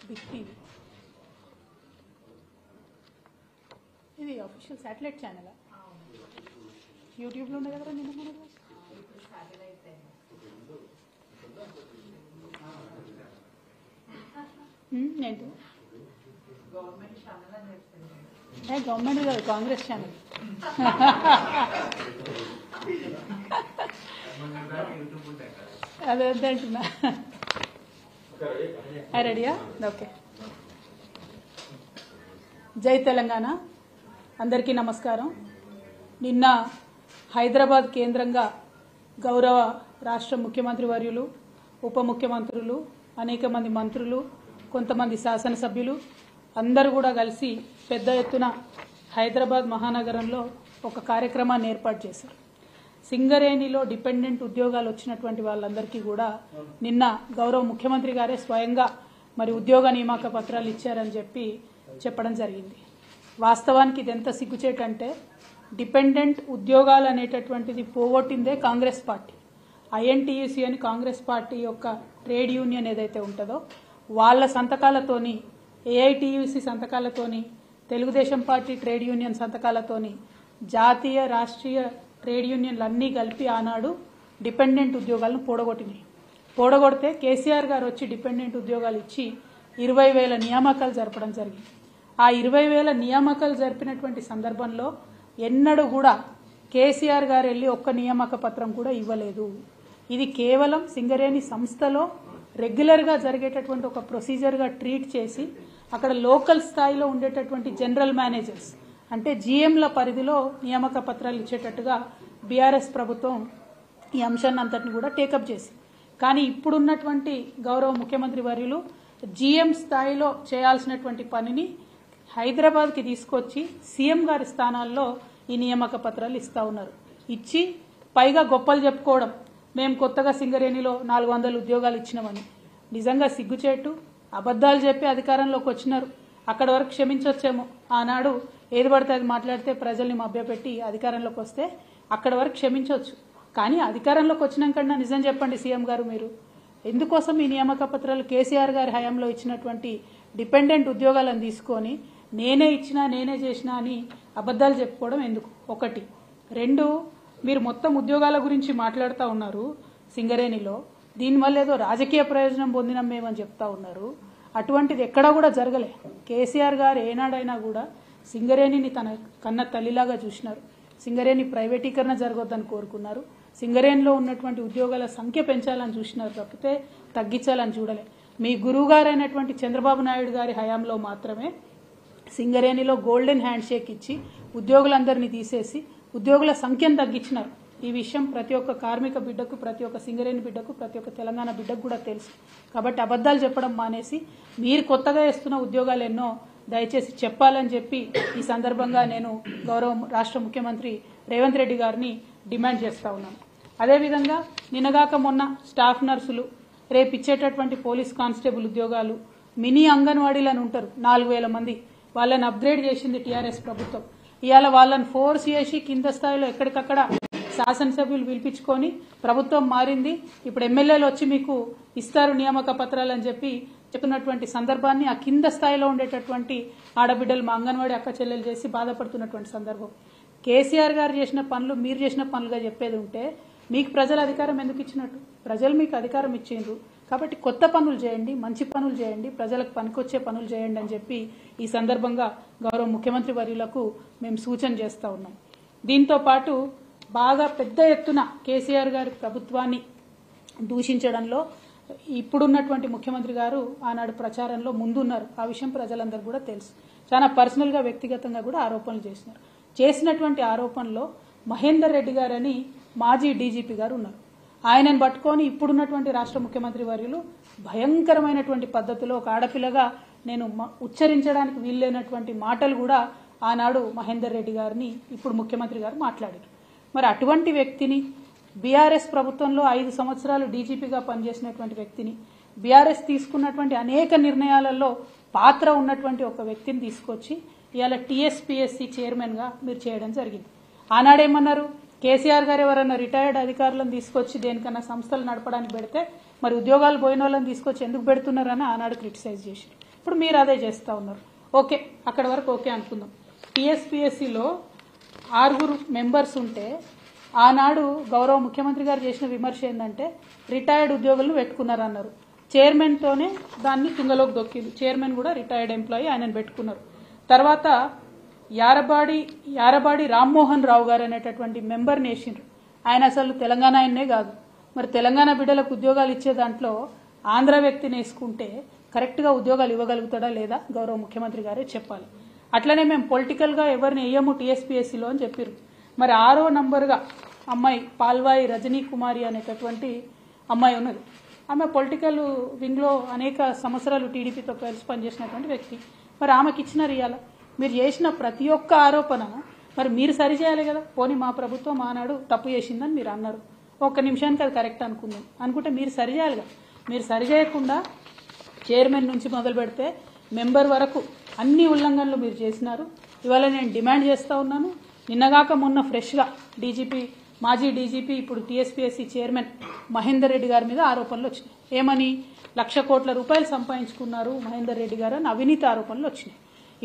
Big TV ఇది official satellite channel యూట్యూబ్లో ఉంది కదా నిన్న మన ఏంటి గవర్నమెంట్ కాదు కాంగ్రెస్ ఛానల్ అదే అదే అంటున్నా రెడీయా ఓకే జై తెలంగాణ అందరికీ నమస్కారం నిన్న హైదరాబాద్ కేంద్రంగా గౌరవ రాష్ట్ర ముఖ్యమంత్రి వర్యులు ఉప ముఖ్యమంత్రులు అనేక మంది మంత్రులు కొంతమంది శాసనసభ్యులు అందరూ కూడా కలిసి పెద్ద ఎత్తున హైదరాబాద్ మహానగరంలో ఒక కార్యక్రమాన్ని ఏర్పాటు చేశారు. సింగరేణిలో డిపెండెంట్ ఉద్యోగాలు వచ్చినటువంటి వాళ్ళందరికీ కూడా నిన్న గౌరవ ముఖ్యమంత్రి గారే స్వయంగా మరి ఉద్యోగ నియామక పత్రాలు ఇచ్చారని చెప్పడం జరిగింది. వాస్తవానికి ఇది ఎంత సిగ్గుచేటంటే డిపెండెంట్ ఉద్యోగాలు అనేటటువంటిది పోగొట్టిందే కాంగ్రెస్ పార్టీ. ఐఎన్టీయూసీ అని కాంగ్రెస్ పార్టీ యొక్క ట్రేడ్ యూనియన్ ఏదైతే ఉంటుందో వాళ్ళ సంతకాలతోని, ఏఐటీయూసీ సంతకాలతోని, తెలుగుదేశం పార్టీ ట్రేడ్ యూనియన్ సంతకాలతోని జాతీయ రాష్ట్రీయ ట్రేడ్ యూనియన్లు అన్నీ కలిపి ఆనాడు డిపెండెంట్ ఉద్యోగాలను పోడగొడితే కేసీఆర్ గారు వచ్చి డిపెండెంట్ ఉద్యోగాలు ఇచ్చి 20,000 నియామకాలు జరపడం జరిగింది. ఆ 20,000 నియామకాలు జరిపినటువంటి సందర్భంలో ఎన్నడూ కూడా కేసీఆర్ గారు వెళ్ళి ఒక్క నియామక పత్రం కూడా ఇవ్వలేదు. ఇది కేవలం సింగరేణి సంస్థలో రెగ్యులర్గా జరిగేటటువంటి ఒక ప్రొసీజర్గా ట్రీట్ చేసి అక్కడ లోకల్ స్థాయిలో ఉండేటటువంటి జనరల్ మేనేజర్స్ అంటే జీఎంల పరిధిలో నియామక పత్రాలు ఇచ్చేటట్టుగా బీఆర్ఎస్ ప్రభుత్వం ఈ అంశాన్ని అంతటిని కూడా టేకప్ చేసి, కానీ ఇప్పుడున్నటువంటి గౌరవ ముఖ్యమంత్రి వర్యులు జీఎం స్థాయిలో చేయాల్సినటువంటి పనిని హైదరాబాద్కి తీసుకొచ్చి సీఎం గారి స్థానాల్లో ఈ నియామక పత్రాలు ఇస్తా ఉన్నారు. ఇచ్చి పైగా గొప్పలు చెప్పుకోవడం, మేము కొత్తగా సింగరేణిలో 400 ఉద్యోగాలు ఇచ్చినామని. నిజంగా సిగ్గుచేటు. అబద్దాలు చెప్పి అధికారంలోకి వచ్చినారు. అక్కడ వరకు క్షమించవచ్చేమో. ఆనాడు ఏది పడితే అది మాట్లాడితే ప్రజల్ని మభ్యపెట్టి అధికారంలోకి వస్తే అక్కడ వరకు క్షమించవచ్చు. కానీ అధికారంలోకి వచ్చినాకన్నా నిజం చెప్పండి సీఎం గారు, మీరు ఎందుకోసం ఈ నియామక పత్రాలు కేసీఆర్ గారి హయాంలో ఇచ్చినటువంటి డిపెండెంట్ ఉద్యోగాలను తీసుకొని నేనే ఇచ్చినా నేనే చేసినా అని అబద్దాలు చెప్పుకోవడం ఎందుకు? ఒకటి. రెండు, మీరు మొత్తం ఉద్యోగాల గురించి మాట్లాడుతూ ఉన్నారు సింగరేణిలో, దీనివల్ల ఏదో రాజకీయ ప్రయోజనం పొందినాం మేమని చెప్తా ఉన్నారు. అటువంటిది ఎక్కడా కూడా జరగలే. కేసీఆర్ గారు ఏనాడైనా కూడా సింగరేణిని తన కన్న తల్లిలాగా చూసినారు. సింగరేణి ప్రైవేటీకరణ జరగొద్దని కోరుకున్నారు. సింగరేణిలో ఉన్నటువంటి ఉద్యోగాల సంఖ్య పెంచాలని చూసినారు తప్పితే తగ్గించాలని చూడలే. మీ గురువుగారైనటువంటి చంద్రబాబు నాయుడు గారి హయాంలో మాత్రమే సింగరేణిలో గోల్డెన్ హ్యాండ్ షేక్ ఇచ్చి ఉద్యోగులందరినీ తీసేసి ఉద్యోగుల సంఖ్యను తగ్గించినారు. ఈ విషయం ప్రతి ఒక్క కార్మిక బిడ్డకు, ప్రతి ఒక్క సింగరేణి బిడ్డకు, ప్రతి ఒక్క తెలంగాణ బిడ్డకు కూడా తెలుసు. కాబట్టి అబద్దాలు చెప్పడం మానేసి మీరు కొత్తగా ఇస్తున్న ఉద్యోగాలు ఎన్నో దయచేసి చెప్పాలని చెప్పి ఈ సందర్భంగా నేను గౌరవ రాష్ట్ర ముఖ్యమంత్రి రేవంత్ రెడ్డి గారిని డిమాండ్ చేస్తా ఉన్నాను. అదేవిధంగా నిన్నగాక మొన్న స్టాఫ్ నర్సులు, రేపు ఇచ్చేటటువంటి పోలీస్ కానిస్టేబుల్ ఉద్యోగాలు, మినీ అంగన్వాడీలను ఉంటారు 4,000 మంది, వాళ్ళని అప్గ్రేడ్ చేసింది టీఆర్ఎస్ ప్రభుత్వం. ఇవాళ వాళ్ళని ఫోర్స్ చేసి కింద స్థాయిలో ఎక్కడికక్కడ శాసనసభ్యులు పిలిపించుకొని ప్రభుత్వం మారింది, ఇప్పుడు ఎమ్మెల్యేలు వచ్చి మీకు ఇస్తారు నియామక పత్రాలు అని చెప్తున్నటువంటి సందర్భాన్ని ఆ కింద స్థాయిలో ఉండేటటువంటి ఆడబిడ్డలు మా అంగన్వాడీ అక్క చెల్లెలు చేసి బాధపడుతున్నటువంటి సందర్భం. కేసీఆర్ గారు చేసిన పనులు మీరు చేసిన పనులుగా చెప్పేది ఉంటే మీకు ప్రజల అధికారం ఎందుకు ఇచ్చినట్టు? ప్రజలు మీకు అధికారం ఇచ్చిండ్రు కాబట్టి కొత్త పనులు చేయండి, మంచి పనులు చేయండి, ప్రజలకు పనికొచ్చే పనులు చేయండి అని చెప్పి ఈ సందర్భంగా గౌరవ ముఖ్యమంత్రి వర్యులకు మేము సూచన చేస్తా ఉన్నాం. దీంతో పాటు బాగా పెద్ద ఎత్తున కేసీఆర్ గారి ప్రభుత్వాన్ని దూషించడంలో ఇప్పుడున్నటువంటి ముఖ్యమంత్రి గారు ఆనాడు ప్రచారంలో ముందున్నారు. ఆ విషయం ప్రజలందరూ కూడా తెలుసు. చాలా పర్సనల్గా వ్యక్తిగతంగా కూడా ఆరోపణలు చేసినారు. చేసినటువంటి ఆరోపణలో మహేందర్ రెడ్డి గారని మాజీ డీజీపీ గారు ఉన్నారు. ఆయనను పట్టుకొని ఇప్పుడున్నటువంటి రాష్ట్ర ముఖ్యమంత్రి వర్యులు భయంకరమైనటువంటి పద్ధతిలో ఒక ఆడపిల్లగా నేను ఉచ్చరించడానికి వీల్లేనటువంటి మాటలు కూడా ఆనాడు మహేందర్ రెడ్డి గారిని ఇప్పుడు ముఖ్యమంత్రి గారు మాట్లాడారు. మరి అటువంటి వ్యక్తిని, బీఆర్ఎస్ ప్రభుత్వంలో 5 సంవత్సరాలు డీజీపీగా పనిచేసినటువంటి వ్యక్తిని, బీఆర్ఎస్ తీసుకున్నటువంటి అనేక నిర్ణయాలలో పాత్ర ఉన్నటువంటి ఒక వ్యక్తిని తీసుకొచ్చి ఇవాళ టీఎస్పీఎస్సీ చైర్మన్గా మీరు చేయడం జరిగింది. ఆనాడేమన్నారు? కేసీఆర్ గారు ఎవరన్నా రిటైర్డ్ అధికారులను తీసుకొచ్చి దేనికన్నా సంస్థలు నడపడానికి పెడితే మరి ఉద్యోగాలు పోయిన వాళ్ళని తీసుకొచ్చి ఎందుకు పెడుతున్నారని ఆనాడు క్రిటిసైజ్ చేశారు. ఇప్పుడు మీరు అదే చేస్తూ ఉన్నారు. ఓకే, అక్కడ వరకు ఓకే అనుకుందాం. టీఎస్పీఎస్సీలో 6 మెంబర్స్ ఉంటే ఆనాడు గౌరవ ముఖ్యమంత్రి గారు చేసిన విమర్శ ఏంటంటే రిటైర్డ్ ఉద్యోగులను పెట్టుకున్నారన్నారు. చైర్మన్తోనే దాన్ని తుంగలోకి దొక్కింది. చైర్మన్ కూడా రిటైర్డ్ ఎంప్లాయీ, ఆయనను పెట్టుకున్నారు. తర్వాత యారబాడి రామ్మోహన్ రావు గారు అనేటటువంటి మెంబర్ని వేసిండ్రు. ఆయన అసలు తెలంగాణ ఆయన్నే కాదు. మరి తెలంగాణ బిడ్డలకు ఉద్యోగాలు ఇచ్చే దాంట్లో ఆంధ్ర వ్యక్తిని వేసుకుంటే కరెక్ట్గా ఉద్యోగాలు ఇవ్వగలుగుతాడా లేదా గౌరవ ముఖ్యమంత్రి గారే చెప్పాలి. అట్లనే మేము పొలిటికల్గా ఎవరిని వేయము టీఎస్పీఎస్సీలో అని చెప్పారు. మరి 6వ నంబర్గా అమ్మాయి పాల్వాయి రజనీ కుమారి అనేటటువంటి అమ్మాయి ఉన్నది. ఆమె పొలిటికల్ వింగ్లో అనేక సంవత్సరాలు టీడీపీతో కలిసి పనిచేసినటువంటి వ్యక్తి. మరి ఆమెకి ఇచ్చినారు. ఇవాళ మీరు చేసిన ప్రతి ఒక్క ఆరోపణ మరి మీరు సరిచేయాలి కదా. పోనీ మా ప్రభుత్వం ఆనాడు తప్పు చేసిందని మీరు అన్నారు, ఒక్క నిమిషానికి అది కరెక్ట్ అనుకుంటే మీరు సరిచేయాలి కదా. మీరు సరిచేయకుండా చైర్మన్ నుంచి మొదలు పెడితే మెంబర్ వరకు అన్ని ఉల్లంఘనలు మీరు చేసినారు. ఇవాళ నేను డిమాండ్ చేస్తూ ఉన్నాను. నిన్నగాక మొన్న ఫ్రెష్గా మాజీ డీజీపీ ఇప్పుడు టీఎస్పీఎస్సీ చైర్మన్ మహేందర్ రెడ్డి గారి మీద ఆరోపణలు వచ్చినాయి. ఏమని 1,00,00,000 కోట్ల రూపాయలు సంపాదించుకున్నారు మహేందర్ రెడ్డి గారు అని అవినీతి ఆరోపణలు వచ్చినాయి.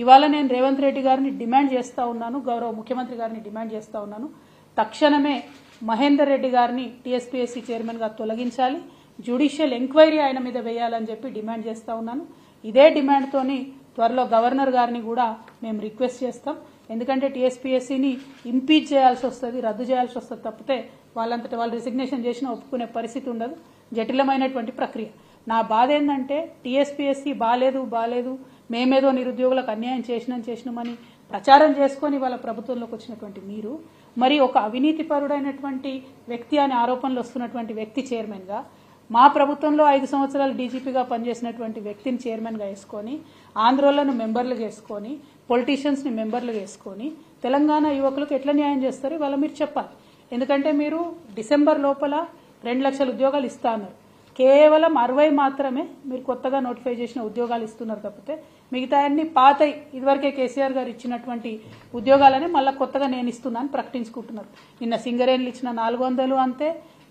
ఇవాళ నేను రేవంత్ రెడ్డి గారిని డిమాండ్ చేస్తూ ఉన్నాను, గౌరవ ముఖ్యమంత్రి గారిని డిమాండ్ చేస్తూ ఉన్నాను, తక్షణమే మహేందర్ రెడ్డి గారిని టీఎస్పీఎస్సీ చైర్మన్గా తొలగించాలి, జ్యుడిషియల్ ఎంక్వైరీ ఆయన మీద వేయాలని చెప్పి డిమాండ్ చేస్తూ ఉన్నాను. ఇదే డిమాండ్తోని త్వరలో గవర్నర్ గారిని కూడా మేము రిక్వెస్ట్ చేస్తాం. ఎందుకంటే టీఎస్పీఎస్సీని ఇంపీచ్ చేయాల్సి వస్తుంది, రద్దు చేయాల్సి వస్తుంది తప్పితే వాళ్ళంతటా వాళ్ళు రిసిగ్నేషన్ చేసినా ఒప్పుకునే పరిస్థితి ఉండదు. జటిలమైనటువంటి ప్రక్రియ. నా బాధ ఏంటంటే టీఎస్పీఎస్సీ బాలేదు మేమేదో నిరుద్యోగులకు అన్యాయం చేసినామని ప్రచారం చేసుకొని వాళ్ళ ప్రభుత్వంలోకి వచ్చినటువంటి మీరు మరి ఒక అవినీతిపరుడైనటువంటి వ్యక్తి అనే ఆరోపణలు వస్తున్నటువంటి వ్యక్తి చైర్మన్గా, మా ప్రభుత్వంలో 5 సంవత్సరాలు డీజీపీగా పనిచేసినటువంటి వ్యక్తిని చైర్మన్గా వేసుకొని, ఆంధ్రోళ్లను మెంబర్లుగా వేసుకొని, పొలిటీషియన్స్ని మెంబర్లుగా వేసుకొని తెలంగాణ యువకులకు ఎట్లా న్యాయం చేస్తారు ఇవాళ మీరు చెప్పాలి. ఎందుకంటే మీరు డిసెంబర్ లోపల 2 లక్షల ఉద్యోగాలు ఇస్తా అన్నారు. కేవలం 60 మాత్రమే మీరు కొత్తగా నోటిఫై చేసిన ఉద్యోగాలు ఇస్తున్నారు తప్పితే మిగతా అన్ని పాతై ఇదివరకే కేసీఆర్ గారు ఇచ్చినటువంటి ఉద్యోగాలని మళ్ళీ కొత్తగా నేను ఇస్తున్నాను ప్రకటించుకుంటున్నారు. నిన్న సింగరేణులు ఇచ్చిన 400 అంతే,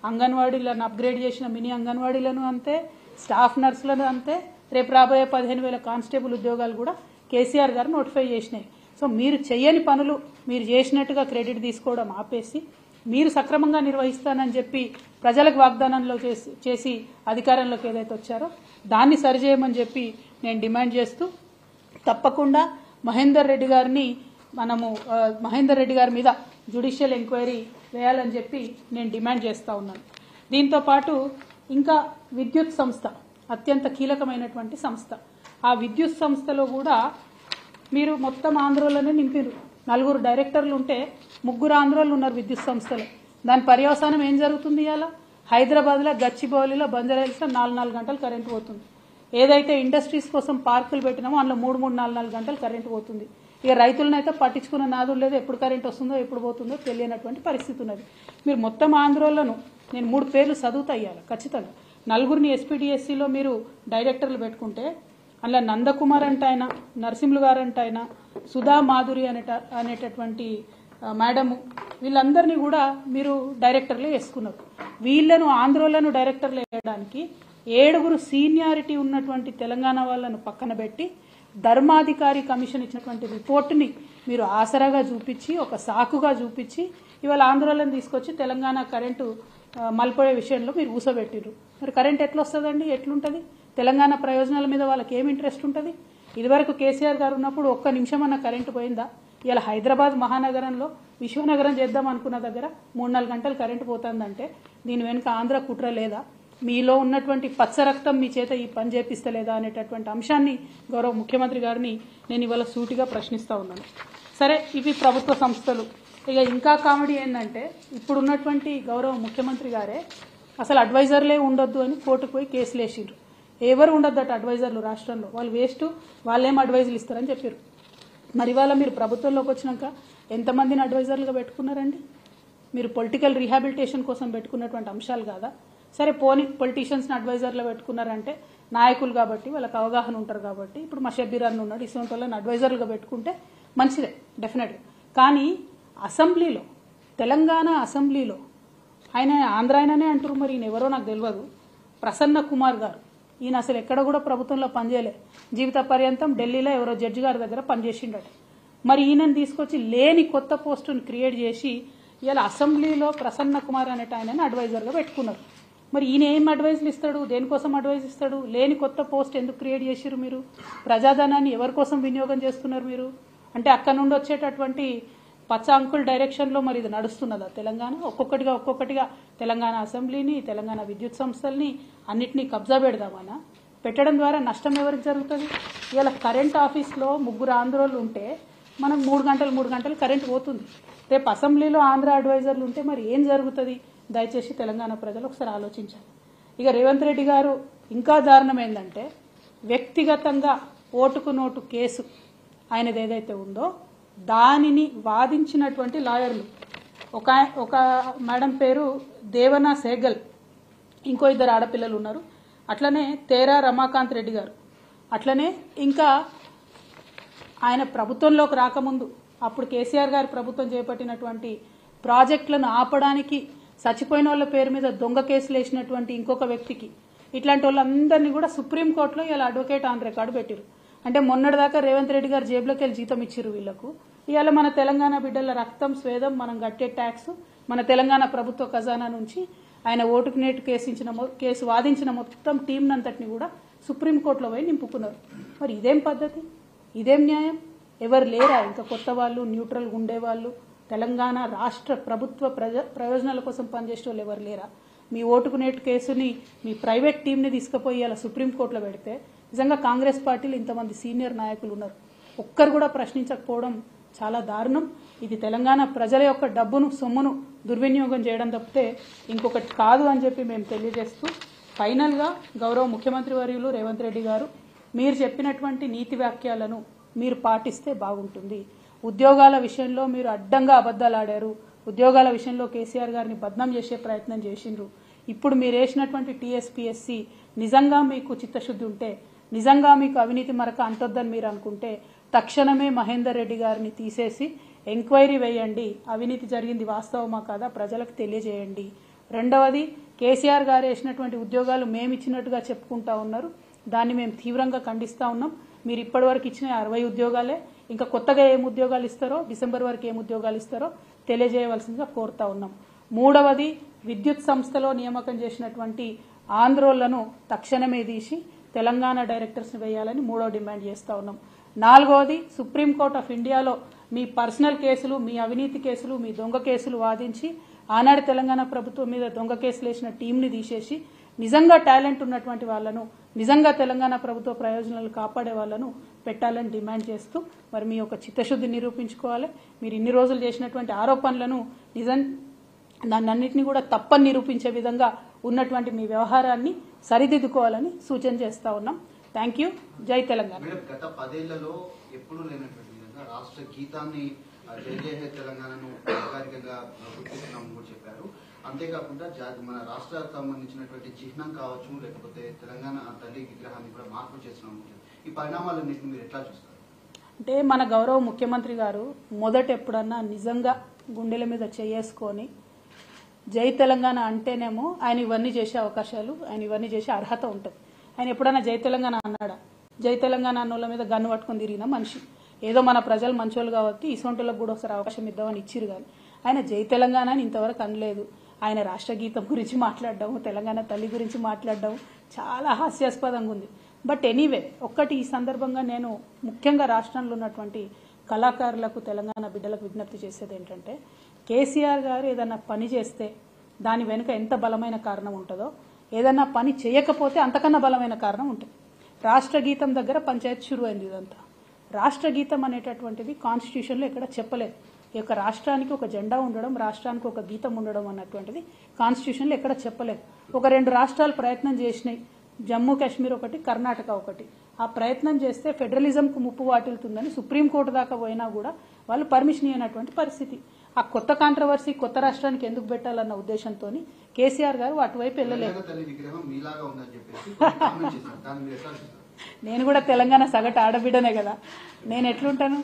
అంగన్వాడీలను అప్గ్రేడ్ చేసిన మినీ అంగన్వాడీలను అంతే, స్టాఫ్ నర్సులను అంతే, రేపు రాబోయే 15,000 కానిస్టేబుల్ ఉద్యోగాలు కూడా కేసీఆర్ గారు నోటిఫై చేసినాయి. సో మీరు చేయని పనులు మీరు చేసినట్టుగా క్రెడిట్ తీసుకోవడం ఆపేసి మీరు సక్రమంగా నిర్వహిస్తానని చెప్పి ప్రజలకు వాగ్దానంలో చేసి అధికారంలోకి ఏదైతే వచ్చారో దాన్ని సరిచేయమని చెప్పి నేను డిమాండ్ చేస్తూ తప్పకుండా మహేందర్ రెడ్డి గారి మీద జ్యుడిషియల్ ఎంక్వైరీ వేయాలని చెప్పి నేను డిమాండ్ చేస్తూ ఉన్నాను. దీంతో పాటు ఇంకా విద్యుత్ సంస్థ అత్యంత కీలకమైనటువంటి సంస్థ. ఆ విద్యుత్ సంస్థలో కూడా మీరు మొత్తం ఆంధ్రోలోనే నింపారు. 4 డైరెక్టర్లు ఉంటే 3 ఆంధ్రోలు ఉన్నారు విద్యుత్ సంస్థలో. దాని పర్యవసానం ఏం జరుగుతుంది? ఇవాళ హైదరాబాద్లో గచ్చిబౌలిలో బంజారాహిల్స్లో 4 గంటలు కరెంటు పోతుంది. ఏదైతే ఇండస్ట్రీస్ కోసం పార్కులు పెట్టినామో అందులో 3 గంటలు కరెంటు పోతుంది. ఇక రైతులనైతే పట్టించుకున్న నాదులు లేదు, ఎప్పుడు కరెంట్ వస్తుందో ఎప్పుడు పోతుందో తెలియనటువంటి పరిస్థితి ఉన్నది. మీరు మొత్తం ఆంధ్రోలను నేను 3 పేర్లు చదువుతా ఇవ్వాలి ఖచ్చితంగా. 4 ఎస్పీడీఎస్సీలో మీరు డైరెక్టర్లు పెట్టుకుంటే అందులో నందకుమార్ అంటే ఆయన, నరసింహులు గారు అంటే ఆయన, సుధా మాధురి అనేటటువంటి మేడము, వీళ్ళందరినీ కూడా మీరు డైరెక్టర్లు వేసుకున్నారు. వీళ్లను ఆంధ్రోలను డైరెక్టర్లు వేయడానికి 7 సీనియారిటీ ఉన్నటువంటి తెలంగాణ వాళ్ళను పక్కన పెట్టి ధర్మాధికారి కమిషన్ ఇచ్చినటువంటి రిపోర్టుని మీరు ఆసరాగా చూపించి ఒక సాకుగా చూపించి ఇవాళ ఆంధ్రోలను తీసుకొచ్చి తెలంగాణ కరెంటు మలిపోయే విషయంలో మీరు ఊసబెట్టిర్రు. మరి కరెంట్ ఎట్లా వస్తుందండి? ఎట్లుంటుంది? తెలంగాణ ప్రయోజనాల మీద వాళ్ళకి ఏం ఇంట్రెస్ట్ ఉంటుంది? ఇదివరకు కేసీఆర్ గారు ఉన్నప్పుడు ఒక్క నిమిషం అన్న కరెంటు పోయిందా? ఇలా హైదరాబాద్ మహానగరంలో విశ్వనగరం చేద్దాం అనుకున్న దగ్గర 3-4 గంటలు కరెంటు పోతుందంటే దీని వెనుక ఆంధ్ర కుట్ర లేదా? మీలో ఉన్నటువంటి పచ్చ రక్తం మీ చేత ఈ పని చేపిస్తలేదా అనేటటువంటి అంశాన్ని గౌరవ ముఖ్యమంత్రి గారిని నేను ఇవాళ సూటిగా ప్రశ్నిస్తూ ఉన్నాను. సరే, ఇవి ప్రభుత్వ సంస్థలు. ఇక ఇంకా కామెడీ ఏంటంటే ఇప్పుడున్నటువంటి గౌరవ ముఖ్యమంత్రి గారే అసలు అడ్వైజర్లే ఉండొద్దు అని కోర్టుకు పోయి కేసులు వేసిండ్రు. ఎవరు ఉండొద్దట అడ్వైజర్లు రాష్ట్రంలో, వాళ్ళు వేస్ట్, వాళ్ళేం అడ్వైజులు ఇస్తారని చెప్పారు. మరి ఇవాళ మీరు ప్రభుత్వంలోకి వచ్చినాక ఎంతమందిని అడ్వైజర్లుగా పెట్టుకున్నారండి? మీరు పొలిటికల్ రీహాబిలిటేషన్ కోసం పెట్టుకున్నటువంటి అంశాలు కాదా? సరే పోనీ పొలిటీషియన్స్ని అడ్వైజర్లో పెట్టుకున్నారంటే నాయకులు కాబట్టి వాళ్ళకి అవగాహన ఉంటారు కాబట్టి, ఇప్పుడు మా షబ్బీర్ అన్న ఉన్నాడు, ఇటువంటి వాళ్ళని అడ్వైజర్లుగా పెట్టుకుంటే మంచిదే డెఫినెట్గా. కానీ అసెంబ్లీలో, తెలంగాణ అసెంబ్లీలో ఆయన ఆంధ్ర ఆయననే అంటారు, మరి ఈయన ఎవరో నాకు తెలియదు, ప్రసన్న కుమార్ గారు ఈయన అసలు ఎక్కడ కూడా ప్రభుత్వంలో పనిచేయలే, జీవిత పర్యంతం ఢిల్లీలో ఎవరో జడ్జి గారి దగ్గర పనిచేసిండట. మరి ఈయనను తీసుకొచ్చి లేని కొత్త పోస్టును క్రియేట్ చేసి ఇలా అసెంబ్లీలో ప్రసన్న కుమార్ అనేట ఆయనని అడ్వైజర్గా పెట్టుకున్నారు. మరి ఈయన ఏం అడ్వైజులు ఇస్తాడు, దేనికోసం అడ్వైజ్ ఇస్తాడు? లేని కొత్త పోస్ట్ ఎందుకు క్రియేట్ చేసిరు మీరు? ప్రజాధనాన్ని ఎవరి కోసం వినియోగం చేస్తున్నారు మీరు? అంటే అక్కడ నుండి వచ్చేటటువంటి పచ్చ అంకుల్ డైరెక్షన్లో మరి ఇది నడుస్తున్నదా తెలంగాణ? ఒక్కొక్కటిగా తెలంగాణ అసెంబ్లీని, తెలంగాణ విద్యుత్ సంస్థల్ని అన్నిటినీ కబ్జా పెడదామనా? పెట్టడం ద్వారా నష్టం ఎవరికి జరుగుతుంది? ఇలా కరెంట్ ఆఫీస్లో 3 ఆంధ్రోళ్ళు ఉంటే మనకు 3 గంటలు కరెంట్ పోతుంది. రేపు అసెంబ్లీలో ఆంధ్ర అడ్వైజర్లు ఉంటే మరి ఏం జరుగుతుంది? దయచేసి తెలంగాణ ప్రజలు ఒకసారి ఆలోచించాలి. ఇక రేవంత్ రెడ్డి గారు ఇంకా దారుణం ఏంటంటే, వ్యక్తిగతంగా ఓటుకు నోటు కేసు ఆయనది ఏదైతే ఉందో దానిని వాదించినటువంటి లాయర్లు, ఒక మేడం పేరు దేవనా సేగల్, ఇంకో 2 ఆడపిల్లలు ఉన్నారు, అట్లనే తేరా రమాకాంత్ రెడ్డి గారు, అట్లనే ఇంకా ఆయన ప్రభుత్వంలోకి రాకముందు అప్పుడు కేసీఆర్ గారి ప్రభుత్వం చేపట్టినటువంటి ప్రాజెక్టులను ఆపడానికి చచ్చిపోయిన వాళ్ళ పేరు మీద దొంగ కేసులు వేసినటువంటి ఇంకొక వ్యక్తికి, ఇట్లాంటి వాళ్ళందరినీ కూడా సుప్రీంకోర్టులో ఇలా అడ్వకేట్ ఆన్ రికార్డు పెట్టిరు. అంటే మొన్నటిదాకా రేవంత్ రెడ్డి గారు జేబులోకి వెళ్ళి జీతం ఇచ్చిరు వీళ్లకు. ఇవాళ మన తెలంగాణ బిడ్డల రక్తం స్వేదం మనం కట్టే ట్యాక్స్ మన తెలంగాణ ప్రభుత్వ ఖజానా నుంచి ఆయన ఓటుకు నేటు కేసు వాదించిన మొత్తం టీంనంతటిని కూడా సుప్రీంకోర్టులో పోయి నింపుకున్నారు. మరి ఇదేం పద్ధతి? ఇదేం న్యాయం? ఎవరు లేరా ఇంకా కొత్త వాళ్ళు, న్యూట్రల్గా ఉండేవాళ్ళు, తెలంగాణ రాష్ట్ర ప్రభుత్వ ప్రయోజనాల కోసం పనిచేసే వాళ్ళు ఎవరు లేరా? మీ ఓటుకు నేటు కేసుని మీ ప్రైవేట్ టీంని తీసుకుపోయి అలా సుప్రీంకోర్టులో పెడితే నిజంగా కాంగ్రెస్ పార్టీలో ఇంతమంది సీనియర్ నాయకులు ఉన్నారు, ఒక్కరు కూడా ప్రశ్నించకపోవడం చాలా దారుణం. ఇది తెలంగాణ ప్రజల యొక్క డబ్బును, సొమ్మును దుర్వినియోగం చేయడం తప్పితే ఇంకొకటి కాదు అని చెప్పి మేము తెలియజేస్తూ, ఫైనల్గా గౌరవ ముఖ్యమంత్రి వర్యులు రేవంత్ రెడ్డి గారు మీరు చెప్పినటువంటి నీతి వాక్యాలను మీరు పాటిస్తే బాగుంటుంది. ఉద్యోగాల విషయంలో మీరు అడ్డంగా అబద్ధాలు ఆడారు, ఉద్యోగాల విషయంలో కేసీఆర్ గారిని బద్నాం చేసే ప్రయత్నం చేసిండ్రు. ఇప్పుడు మీరు వేసినటువంటి టీఎస్పీఎస్సీ నిజంగా మీకు చిత్తశుద్ధి ఉంటే, నిజంగా మీకు అవినీతి మరక అంటొద్దని మీరు అనుకుంటే తక్షణమే మహేందర్ రెడ్డి గారిని తీసేసి ఎంక్వైరీ వేయండి, అవినీతి జరిగింది వాస్తవమా కాదా ప్రజలకు తెలియజేయండి. రెండవది, కేసీఆర్ గారు వేసినటువంటి ఉద్యోగాలు మేమిచ్చినట్టుగా చెప్పుకుంటా ఉన్నారు, దాన్ని మేము తీవ్రంగా ఖండిస్తూ ఉన్నాం. మీరు ఇప్పటివరకు ఇచ్చిన 60 ఉద్యోగాలే, ఇంకా కొత్తగా ఏం ఉద్యోగాలు ఇస్తారో, డిసెంబర్ వరకు ఏం ఉద్యోగాలు ఇస్తారో తెలియజేయవలసిందిగా కోరుతా ఉన్నాం. మూడవది, విద్యుత్ సంస్థలో నియామకం చేసినటువంటి ఆంధ్రోళ్లను తక్షణమే తీసి తెలంగాణ డైరెక్టర్స్ని వేయాలని మూడవ డిమాండ్ చేస్తూ ఉన్నాం. నాలుగవది, సుప్రీంకోర్టు ఆఫ్ ఇండియాలో మీ పర్సనల్ కేసులు, మీ అవినీతి కేసులు, మీ దొంగ కేసులు వాదించి ఆనాడు తెలంగాణ ప్రభుత్వం మీద దొంగ కేసులు వేసిన టీంని తీసేసి నిజంగా టాలెంట్ ఉన్నటువంటి వాళ్లను, నిజంగా తెలంగాణ ప్రభుత్వ ప్రయోజనాలు కాపాడే వాళ్లను పెట్టాలని డిమాండ్ చేస్తూ, మరి మీ యొక్క చిత్తశుద్ధి నిరూపించుకోవాలి. మీరు ఇన్ని రోజులు చేసినటువంటి ఆరోపణలను దాన్నన్నింటినీ కూడా తప్పని నిరూపించే విధంగా ఉన్నటువంటి మీ వ్యవహారాన్ని సరిదిద్దుకోవాలని సూచన చేస్తా ఉన్నాం. Thank you. జై తెలంగాణ. గత 10 ఏళ్లలో ఎప్పుడూ లేనటువంటి విధంగా రాష్ట్ర గీతాన్ని జై జై హే తెలంగాణను అధికారికంగా గుర్తిస్తున్నామని కూడా చెప్పారు. అంతేకాకుండా మన రాష్ట్రానికి సంబంధించినటువంటి చిహ్నం కావచ్చు, లేకపోతే తెలంగాణ తల్లి విగ్రహాన్ని కూడా మార్పు చేస్తున్నాం. ఈ పరిణామాలన్నింటినీ మీరు ఎట్లా చూస్తారు? అంటే మన గౌరవ ముఖ్యమంత్రి గారు మొదట ఎప్పుడన్నా నిజంగా గుండెల మీద చేసుకొని జై తెలంగాణ అంటేనేమో ఆయన ఇవన్నీ చేసే అవకాశాలు, ఆయన ఇవన్నీ చేసే అర్హత ఉంటుంది. ఆయన ఎప్పుడైనా జై తెలంగాణ అన్నాడా? జై తెలంగాణ అన్నోళ్ళ మీద గన్ను పట్టుకొని తిరిగిన మనిషి. ఏదో మన ప్రజలు మంచోళ్ళు కాబట్టి ఇసొంటోళ్ళకు కూడా ఒకసారి అవకాశం ఇద్దామని ఇచ్చిరు, కానీ ఆయన జై తెలంగాణ అని ఇంతవరకు అనలేదు. ఆయన రాష్ట్ర గీతం గురించి మాట్లాడడం, తెలంగాణ తల్లి గురించి మాట్లాడడం చాలా హాస్యాస్పదంగా ఉంది. బట్ ఎనీవే, ఒక్కటి ఈ సందర్భంగా నేను ముఖ్యంగా రాష్ట్రంలో ఉన్నటువంటి కళాకారులకు, తెలంగాణ బిడ్డలకు విజ్ఞప్తి చేసేది ఏంటంటే, కేసీఆర్ గారు ఏదన్నా పని చేస్తే దాని వెనుక ఎంత బలమైన కారణం ఉంటుందో, ఏదన్నా పని చేయకపోతే అంతకన్నా బలమైన కారణం ఉంటుంది. రాష్ట్ర గీతం దగ్గర పంచాయతీ షురు అయింది. ఇదంతా రాష్ట్ర గీతం అనేటటువంటిది కాన్స్టిట్యూషన్లో ఎక్కడ చెప్పలేదు. ఈ యొక్క రాష్ట్రానికి ఒక జెండా ఉండడం, రాష్ట్రానికి ఒక గీతం ఉండడం అన్నటువంటిది కాన్స్టిట్యూషన్లో ఎక్కడ చెప్పలేదు. ఒక 2 రాష్ట్రాలు ప్రయత్నం చేసినాయి, జమ్మూ కాశ్మీర్ ఒకటి, కర్ణాటక ఒకటి. ఆ ప్రయత్నం చేస్తే ఫెడరలిజంకు ముప్పు వాటిల్తుందని సుప్రీంకోర్టు దాకా పోయినా కూడా వాళ్ళు పర్మిషన్ ఇవ్వనటువంటి పరిస్థితి. ఆ కొత్త కాంట్రవర్సీ కొత్త రాష్ట్రానికి ఎందుకు పెట్టాలన్న ఉద్దేశంతో కేసీఆర్ గారు అటువైపు వెళ్ళలేదు. నేను కూడా తెలంగాణ సగటు ఆడబిడ్డనే కదా, నేను ఎట్లుంటాను,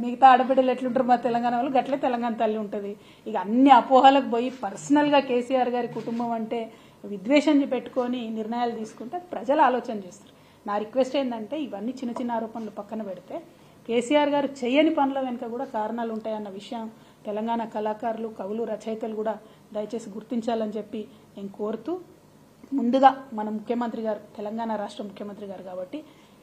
మిగతా ఆడబిడ్డలు ఎట్లుంటారు మా తెలంగాణ వాళ్ళు, గట్లే తెలంగాణ తల్లి ఉంటుంది. ఇక అన్ని అపోహలకు పోయి పర్సనల్గా కేసీఆర్ గారి కుటుంబం అంటే విద్వేషం పెట్టుకొని నిర్ణయాలు తీసుకుంటే ప్రజలు ఆలోచన చేస్తారు. నా రిక్వెస్ట్ ఏంటంటే ఇవన్నీ చిన్న చిన్న ఆరోపణలు పక్కన పెడితే కేసీఆర్ గారు చేయని పనుల వెనుక కూడా కారణాలు ఉంటాయన్న విషయం తెలంగాణ కళాకారులు, కవులు, రచయితలు కూడా దయచేసి గుర్తించాలని చెప్పి నేను కోరుతూ, ముందుగా మన ముఖ్యమంత్రి గారు తెలంగాణ రాష్ట్ర ముఖ్యమంత్రి గారు కాబట్టి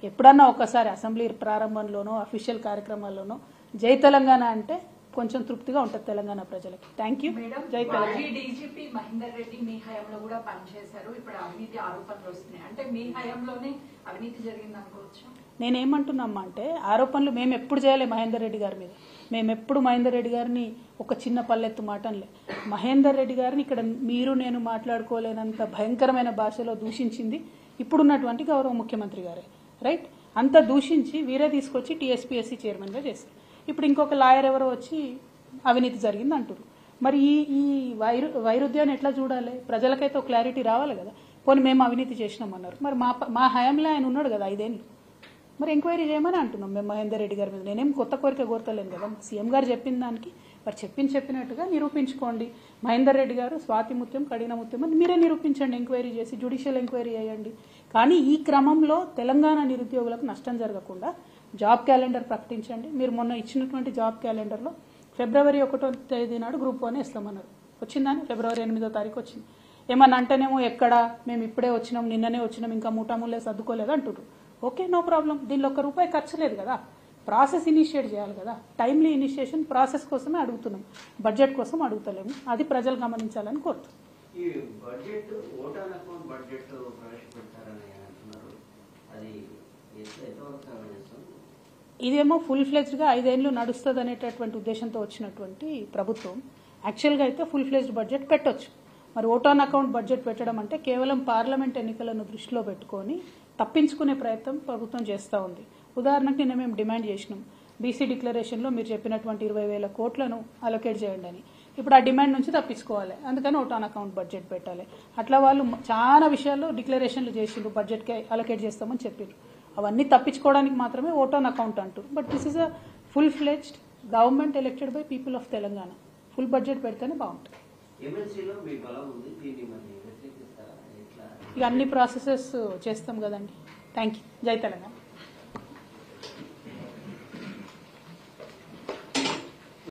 ఎప్పుడన్నా ఒకసారి అసెంబ్లీ ప్రారంభంలోనో అఫీషియల్ కార్యక్రమాల్లోనో జై తెలంగాణ అంటే కొంచెం తృప్తిగా ఉంటుంది తెలంగాణ ప్రజలకి. Thank you. జై తెలంగాణ. డీజీపీ మహేందర్ రెడ్డి మీ హయాంలో కూడా పనిచేశారు. ఇప్పుడు అవినీతి ఆరోపణలు వస్తున్నాయి, అంటే మీ హయాంలోనే అవినీతి జరిగింది అనుకోవచ్చు. నేనేమంటున్నామ్మా అంటే ఆరోపణలు మేము ఎప్పుడు చేయలే మహేందర్ రెడ్డి గారి మీద. మేము ఎప్పుడు మహేందర్ రెడ్డి గారిని ఒక చిన్న పల్లెత్తు మాటలే. మహేందర్ రెడ్డి గారిని ఇక్కడ మీరు నేను మాట్లాడుకోలేనంత భయంకరమైన భాషలో దూషించింది ఇప్పుడున్నటువంటి గౌరవ ముఖ్యమంత్రి గారే. రైట్, అంత దూషించి వీరే తీసుకొచ్చి టీఎస్పీఎస్సీ చైర్మన్గా చేశారు. ఇప్పుడు ఇంకొక లాయర్ ఎవరో వచ్చి అవినీతి జరిగింది అంటారు. మరి ఈ వైరుధ్యాన్ని ఎట్లా చూడాలి? ప్రజలకైతే ఒక క్లారిటీ రావాలి కదా. పోనీ మేము అవినీతి చేసినామన్నారు, మరి మా హయాంలో ఆయన ఉన్నాడు కదా 5 ఏళ్ళు, మరి ఎంక్వైరీ చేయమని అంటున్నాం మేము మహేందర్ రెడ్డి గారి మీద. నేనేం కొత్త కోరిక కోరతలేను కదా. సీఎం గారు చెప్పిన దానికి మరి చెప్పినట్టుగా నిరూపించుకోండి. మహేందర్ రెడ్డి గారు స్వాతి ముత్యం, కడిన ముత్యం అని మీరే నిరూపించండి, ఎంక్వైరీ చేసి జ్యుడిషియల్ ఎంక్వైరీ చేయండి. కానీ ఈ క్రమంలో తెలంగాణ నిరుద్యోగులకు నష్టం జరగకుండా జాబ్ క్యాలెండర్ ప్రకటించండి. మీరు మొన్న ఇచ్చినటువంటి జాబ్ క్యాలెండర్లో ఫిబ్రవరి 1వ తేదీ నాడు గ్రూప్ 1 ఇస్తామన్నారు. వచ్చిందని ఫిబ్రవరి 8వ తారీఖు వచ్చింది. ఏమన్నా అంటేనేమో ఎక్కడ మేము ఇప్పుడే వచ్చినాం, నిన్ననే వచ్చినాం, ఇంకా మూటాముల్లే సర్దుకోలేదు అంటున్నారు. Okay, no problem. దీనిలో ₹1 ఖర్చు లేదు కదా. ప్రాసెస్ ఇనిషియేట్ చేయాలి కదా. టైమ్లీ ఇనిషియేషన్ ప్రాసెస్ కోసమే అడుగుతున్నాం, బడ్జెట్ కోసం అడుగుతలేము. అది ప్రజలు గమనించాలని కోరుతున్నాం. ఈ బడ్జెట్ ఓటాన్ అకౌంట్ బడ్జెట్ ప్రవేశపెడతారని అంటున్నారు. అది ఇదేమో ఫుల్ ఫ్లెజ్డ్గా 5 ఏళ్ళు నడుస్తుంది అనేటటువంటి ఉద్దేశంతో వచ్చినటువంటి ప్రభుత్వం. యాక్చువల్గా అయితే ఫుల్ ఫ్లెజ్డ్ బడ్జెట్ పెట్టొచ్చు. మరి ఓటాన్ అకౌంట్ బడ్జెట్ పెట్టడం అంటే కేవలం పార్లమెంట్ ఎన్నికలను దృష్టిలో పెట్టుకొని తప్పించుకునే ప్రయత్నం ప్రభుత్వం చేస్తూ ఉంది. ఉదాహరణకు నిన్న మేము డిమాండ్ చేసినాం, బీసీ డిక్లరేషన్లో మీరు చెప్పినటువంటి 20,000 కోట్లను అలొకేట్ చేయండి అని. ఇప్పుడు ఆ డిమాండ్ నుంచి తప్పించుకోవాలి, అందుకని ఓటాన్ అకౌంట్ బడ్జెట్ పెట్టాలి. అట్లా వాళ్ళు చాలా విషయాల్లో డిక్లరేషన్లు చేసిండ్రు, బడ్జెట్కి అలొకేట్ చేస్తామని చెప్పారు. అవన్నీ తప్పించుకోవడానికి మాత్రమే ఓటాన్ అకౌంట్ అంటారు. But this is a full fledged government elected by people of Telangana. Full budget పెడితేనే బాగుంటుంది. ఇక అన్ని ప్రాసెసెస్ చేస్తాం కదండి. Thank you. జై తెలంగాణ.